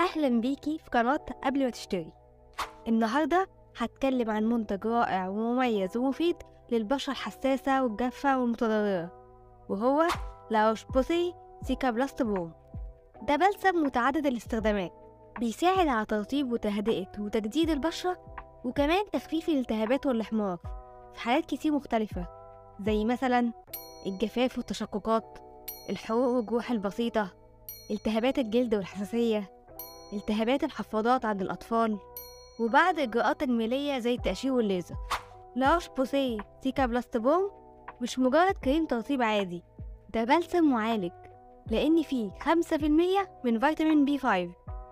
أهلا بيكي في قناة قبل ما تشتري. النهاردة هتكلم عن منتج رائع ومميز ومفيد للبشرة الحساسة والجافة والمتضررة، وهو لا روش بوسي سيكا بلاست بروم. ده بلسم متعدد الاستخدامات، بيساعد على ترطيب وتهدئة وتجديد البشرة، وكمان تخفيف الالتهابات والاحمرار في حالات كتير مختلفة، زي مثلا الجفاف والتشققات، الحروق والجروح البسيطة، التهابات الجلد والحساسية، التهابات الحفاضات عند الأطفال، وبعد إجراءات تجميلية زي التقشير والليزر. لا روش بوسي سيكا بلاست بروم مش مجرد كريم ترطيب عادي، ده بلسم معالج، لأن فيه 5% من فيتامين B5،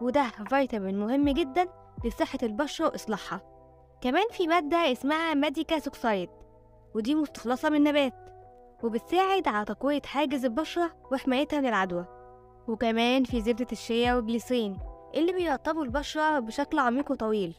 وده فيتامين مهم جدا لصحة البشرة وإصلاحها. كمان في مادة اسمها ماديكا سوكسايد، ودي مستخلصة من نبات، وبتساعد على تقوية حاجز البشرة وحمايتها من العدوى. وكمان في زبدة الشيا والجليسرين اللي بيرطبوا البشرة بشكل عميق وطويل.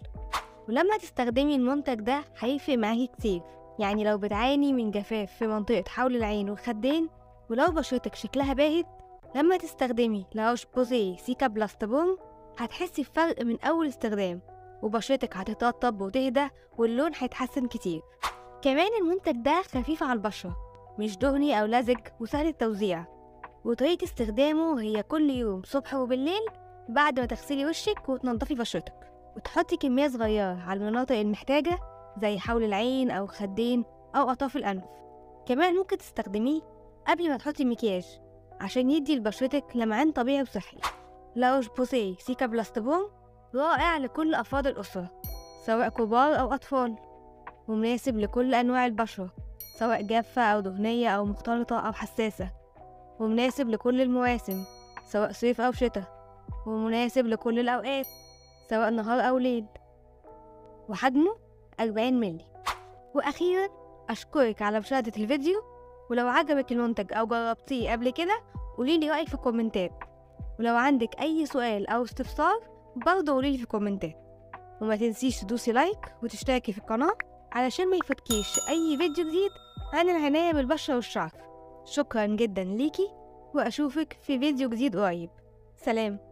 ولما تستخدمي المنتج ده هيفرق معاكي كتير، يعني لو بتعاني من جفاف في منطقة حول العين والخدين، ولو بشرتك شكلها باهت، لما تستخدمي لا روش بوسي سيكا بلاست بروم هتحسي بفرق من أول استخدام، وبشرتك هتترطب وتهدى واللون هيتحسن كتير. كمان المنتج ده خفيف على البشرة، مش دهني أو لزج، وسهل التوزيع، وطريقة استخدامه هي كل يوم صبح وبالليل بعد ما تغسلي وشك وتنضفي بشرتك، وتحطي كمية صغيرة على المناطق المحتاجة زي حول العين أو الخدين أو أطراف الأنف. كمان ممكن تستخدميه قبل ما تحطي مكياج عشان يدي لبشرتك لمعان طبيعي وصحي. لا روش بوسي سيكا بلاست بروم رائع لكل أفراد الأسرة، سواء كبار أو أطفال، ومناسب لكل أنواع البشرة، سواء جافة أو دهنية أو مختلطة أو حساسة، ومناسب لكل المواسم، سواء صيف أو شتاء، ومناسب لكل الأوقات، سواء نهار أو ليل، وحجمه 40 مللي. وأخيرا أشكرك على مشاهدة الفيديو، ولو عجبك المنتج أو جربتيه قبل كده قوليلي رأيك في الكومنتات، ولو عندك أي سؤال أو استفسار برضه قوليلي في الكومنتات، وما تنسيش تدوسي لايك وتشتركي في القناة علشان ما يفوتكيش أي فيديو جديد عن العناية بالبشرة والشعر. شكرا جدا ليكي، وأشوفك في فيديو جديد قريب. سلام.